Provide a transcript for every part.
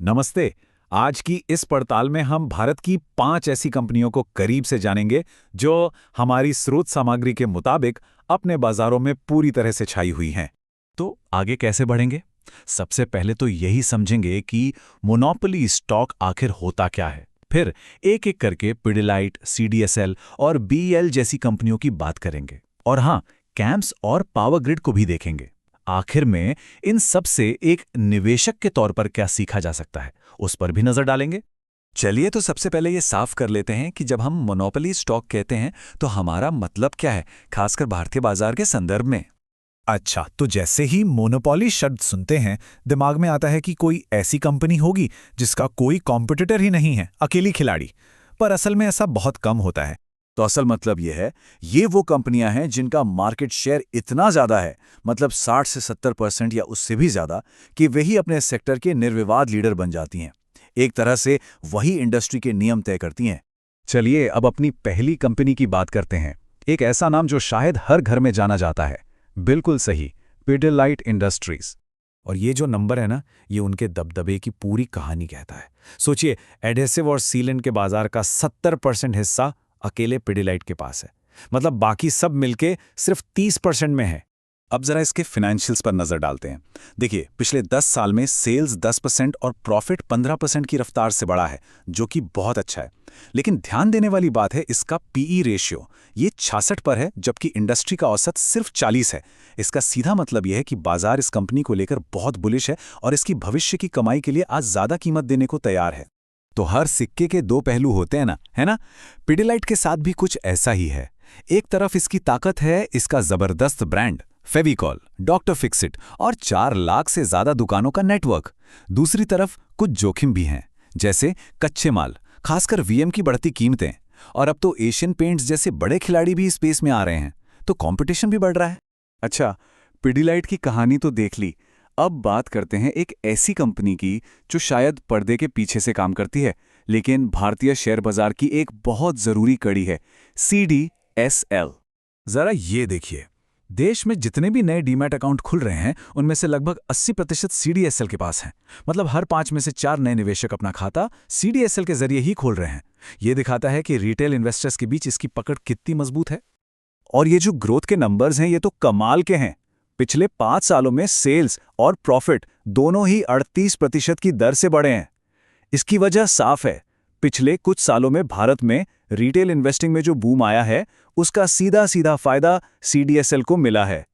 नमस्ते। आज की इस पड़ताल में हम भारत की 5 ऐसी कंपनियों को करीब से जानेंगे जो हमारी स्रोत सामग्री के मुताबिक अपने बाजारों में पूरी तरह से छाई हुई हैं। तो आगे कैसे बढ़ेंगे? सबसे पहले तो यही समझेंगे कि मोनोपोली स्टॉक आखिर होता क्या है। फिर एक एक करके पिडिलाइट, सीडीएसएल और बीईएल जैसी कंपनियों की बात करेंगे। और हाँ, कैम्स और पावर ग्रिड को भी देखेंगे। आखिर में इन सब से एक निवेशक के तौर पर क्या सीखा जा सकता है, उस पर भी नजर डालेंगे। चलिए तो सबसे पहले ये साफ कर लेते हैं कि जब हम मोनोपोली स्टॉक कहते हैं तो हमारा मतलब क्या है, खासकर भारतीय बाजार के संदर्भ में। अच्छा, तो जैसे ही मोनोपोली शब्द सुनते हैं, दिमाग में आता है कि कोई ऐसी कंपनी होगी जिसका कोई कॉम्पिटिटर ही नहीं है, अकेली खिलाड़ी। पर असल में ऐसा बहुत कम होता है। तो असल मतलब ये है, ये वो कंपनियां हैं जिनका मार्केट शेयर इतना ज़्यादा है, मतलब 60 से 70% या उससे भी ज़्यादा, कि वही अपने सेक्टर के निर्विवाद लीडर बन जाती हैं। एक तरह से वही इंडस्ट्री के नियम तय करती हैं। चलिए अब अपनी पहली कंपनी की बात करते हैं। एक ऐसा नाम जो शायद हर घर में जाना जाता है। बिल्कुल सही, पिडिलाइट इंडस्ट्रीज। और ये जो नंबर है ना, ये उनके दबदबे की पूरी कहानी कहता है। सोचिए, एडहेसिव और सीलेंट के बाजार का 70% हिस्सा अकेले पिडिलाइट के पास है। मतलब बाकी सब मिलके सिर्फ 30% में है। अब जरा इसके फाइनेंशियल्स पर नजर डालते हैं। देखिए, पिछले 10 साल में सेल्स 10% और प्रॉफिट 15% की रफ्तार से बढ़ा है, जो कि बहुत अच्छा है। लेकिन ध्यान देने वाली बात है इसका पीई रेशियो। ये 66 पर है, जबकि इंडस्ट्री का औसत सिर्फ 40 है। इसका सीधा मतलब यह है कि बाजार इस कंपनी को लेकर बहुत बुलिश है और इसकी भविष्य की कमाई के लिए आज ज्यादा कीमत देने को तैयार है। तो हर सिक्के के दो पहलू होते हैं ना, है ना? पिडिलाइट के साथ भी कुछ ऐसा ही है। एक तरफ इसकी ताकत है इसका जबरदस्त ब्रांड फेविकॉल, डॉक्टर फिक्सिट और 4 लाख से ज्यादा दुकानों का नेटवर्क। दूसरी तरफ कुछ जोखिम भी हैं, जैसे कच्चे माल, खासकर वीएम की बढ़ती कीमतें। और अब तो एशियन पेंट्स जैसे बड़े खिलाड़ी भी स्पेस में आ रहे हैं, तो कंपटीशन भी बढ़ रहा है। अच्छा, पिडिलाइट की कहानी तो देख ली। अब बात करते हैं एक ऐसी कंपनी की जो शायद पर्दे के पीछे से काम करती है, लेकिन भारतीय शेयर बाजार की एक बहुत जरूरी कड़ी है, सीडीएसएल। जरा ये देखिए, देश में जितने भी नए डीमैट अकाउंट खुल रहे हैं, उनमें से लगभग 80% सीडीएसएल के पास हैं। मतलब हर 5 में से 4 नए निवेशक अपना खाता सीडीएसएल के जरिए ही खोल रहे हैं। ये दिखाता है कि रिटेल इन्वेस्टर्स के बीच इसकी पकड़ कितनी मजबूत है। और ये जो ग्रोथ के नंबर्स हैं, ये तो कमाल के हैं। पिछले 5 सालों में सेल्स और प्रॉफिट दोनों ही 38% की दर से बढ़े हैं। इसकी वजह साफ है, पिछले कुछ सालों में भारत में रिटेल इन्वेस्टिंग में जो बूम आया है, उसका सीधा सीधा फायदा सीडीएसएल को मिला है।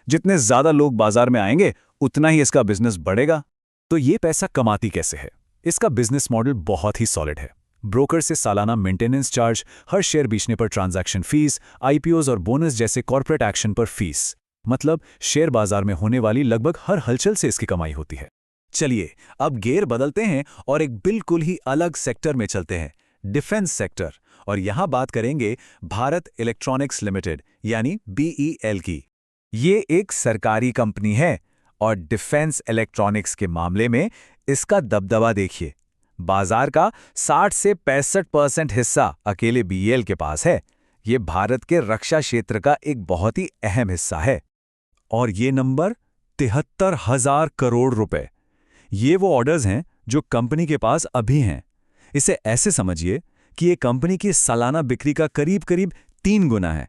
जितने ज्यादा लोग बाजार में आएंगे, उतना ही इसका बिजनेस बढ़ेगा। तो ये पैसा कमाती कैसे है? इसका बिजनेस मॉडल बहुत ही सॉलिड है। ब्रोकर से सालाना मेंटेनेंस चार्ज, हर शेयर बेचने पर ट्रांजैक्शन फीस, आईपीओज और बोनस जैसे कॉर्पोरेट एक्शन पर फीस। मतलब शेयर बाजार में होने वाली लगभग हर हलचल से इसकी कमाई होती है। चलिए अब गियर बदलते हैं और एक बिल्कुल ही अलग सेक्टर में चलते हैं, डिफेंस सेक्टर। और यहां बात करेंगे भारत इलेक्ट्रॉनिक्स लिमिटेड यानी बीईएल की। ये एक सरकारी कंपनी है और डिफेंस इलेक्ट्रॉनिक्स के मामले में इसका दबदबा देखिए। बाजार का 60 से 65% हिस्सा अकेले बीईएल के पास है। ये भारत के रक्षा क्षेत्र का एक बहुत ही अहम हिस्सा है। और ये नंबर 73,000 करोड़ रुपए। ये वो ऑर्डर्स हैं जो कंपनी के पास अभी हैं। इसे ऐसे समझिए कि ये कंपनी की सालाना बिक्री का करीब करीब 3 गुना है।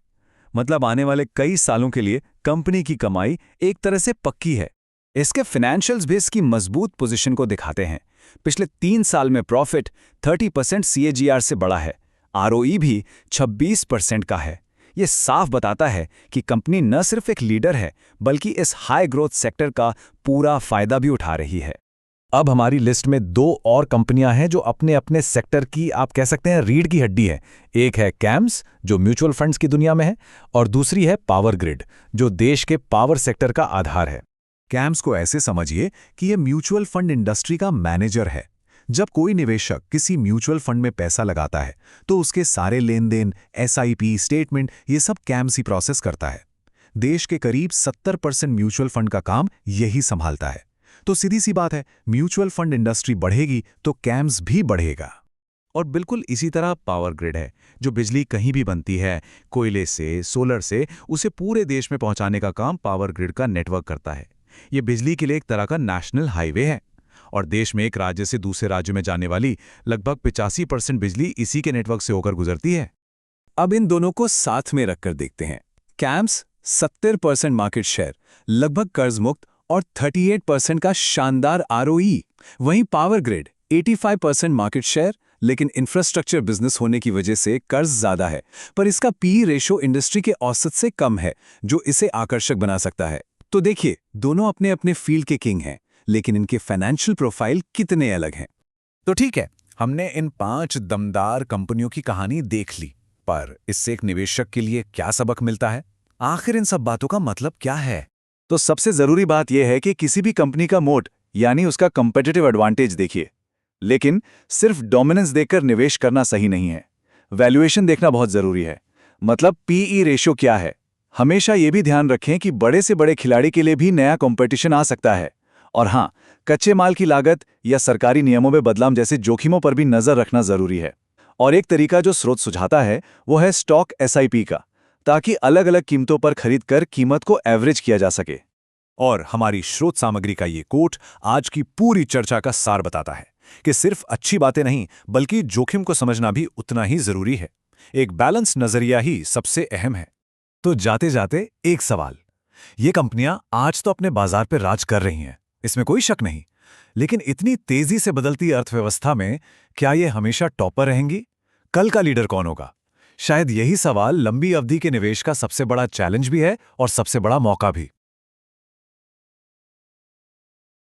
मतलब आने वाले कई सालों के लिए कंपनी की कमाई एक तरह से पक्की है। इसके फाइनेंशियल्स भी इसकी मजबूत पोजीशन को दिखाते हैं। पिछले 3 साल में प्रॉफिट 30% सीएजीआर से बढ़ा है। आरओई भी 26% का है। ये साफ बताता है कि कंपनी न सिर्फ एक लीडर है, बल्कि इस हाई ग्रोथ सेक्टर का पूरा फायदा भी उठा रही है। अब हमारी लिस्ट में 2 और कंपनियां हैं जो अपने अपने सेक्टर की, आप कह सकते हैं, रीढ़ की हड्डी है। एक है कैम्स, जो म्यूचुअल फंड्स की दुनिया में है, और दूसरी है पावर ग्रिड, जो देश के पावर सेक्टर का आधार है। कैम्स को ऐसे समझिए कि यह म्यूचुअल फंड इंडस्ट्री का मैनेजर है। जब कोई निवेशक किसी म्यूचुअल फंड में पैसा लगाता है, तो उसके सारे लेन देन, एसआईपी, स्टेटमेंट, ये सब कैम्स ही प्रोसेस करता है। देश के करीब 70% म्यूचुअल फंड का काम यही संभालता है। तो सीधी सी बात है, म्यूचुअल फंड इंडस्ट्री बढ़ेगी तो कैम्स भी बढ़ेगा। और बिल्कुल इसी तरह पावर ग्रिड है, जो बिजली कहीं भी बनती है, कोयले से, सोलर से, उसे पूरे देश में पहुंचाने का काम पावर ग्रिड का नेटवर्क करता है। ये बिजली के लिए एक तरह का नेशनल हाईवे है। और देश में एक राज्य से दूसरे राज्य में जाने वाली लगभग 85% बिजली इसी के नेटवर्क से होकर गुजरती है। अब इन दोनों को साथ में रखकर देखते हैं। कैम्स 70% मार्केट शेयर, लगभग कर्ज मुक्त और 38% का शानदार आरओई। वहीं पावर ग्रिड 85% मार्केट शेयर, लेकिन इंफ्रास्ट्रक्चर बिजनेस होने की वजह से कर्ज ज्यादा है, पर इसका पीई रेशो इंडस्ट्री के औसत से कम है, जो इसे आकर्षक बना सकता है। तो देखिए, दोनों अपने अपने फील्ड के किंग हैं, लेकिन इनके फाइनेंशियल प्रोफाइल कितने अलग हैं। तो ठीक है, हमने इन 5 दमदार कंपनियों की कहानी देख ली, पर इससे एक निवेशक के लिए क्या सबक मिलता है? आखिर इन सब बातों का मतलब क्या है? तो सबसे जरूरी बात यह है कि किसी भी कंपनी का मोट यानी उसका कंपेटिटिव एडवांटेज देखिए, लेकिन सिर्फ डोमिनेंस देखकर निवेश करना सही नहीं है। वैल्यूएशन देखना बहुत जरूरी है। मतलब पीई रेशियो क्या है। हमेशा यह भी ध्यान रखें कि बड़े से बड़े खिलाड़ी के लिए भी नया कंपटीशन आ सकता है। और हाँ, कच्चे माल की लागत या सरकारी नियमों में बदलाव जैसे जोखिमों पर भी नजर रखना जरूरी है। और एक तरीका जो स्रोत सुझाता है वो है स्टॉक एसआईपी का, ताकि अलग अलग कीमतों पर खरीदकर कीमत को एवरेज किया जा सके। और हमारी स्रोत सामग्री का ये कोट आज की पूरी चर्चा का सार बताता है कि सिर्फ अच्छी बातें नहीं, बल्कि जोखिम को समझना भी उतना ही जरूरी है। एक बैलेंस नजरिया ही सबसे अहम है। तो जाते जाते एक सवाल, ये कंपनियां आज तो अपने बाजार पर राज कर रही हैं, इसमें कोई शक नहीं, लेकिन इतनी तेजी से बदलती अर्थव्यवस्था में क्या ये हमेशा टॉपर रहेंगी? कल का लीडर कौन होगा? शायद यही सवाल लंबी अवधि के निवेश का सबसे बड़ा चैलेंज भी है और सबसे बड़ा मौका भी।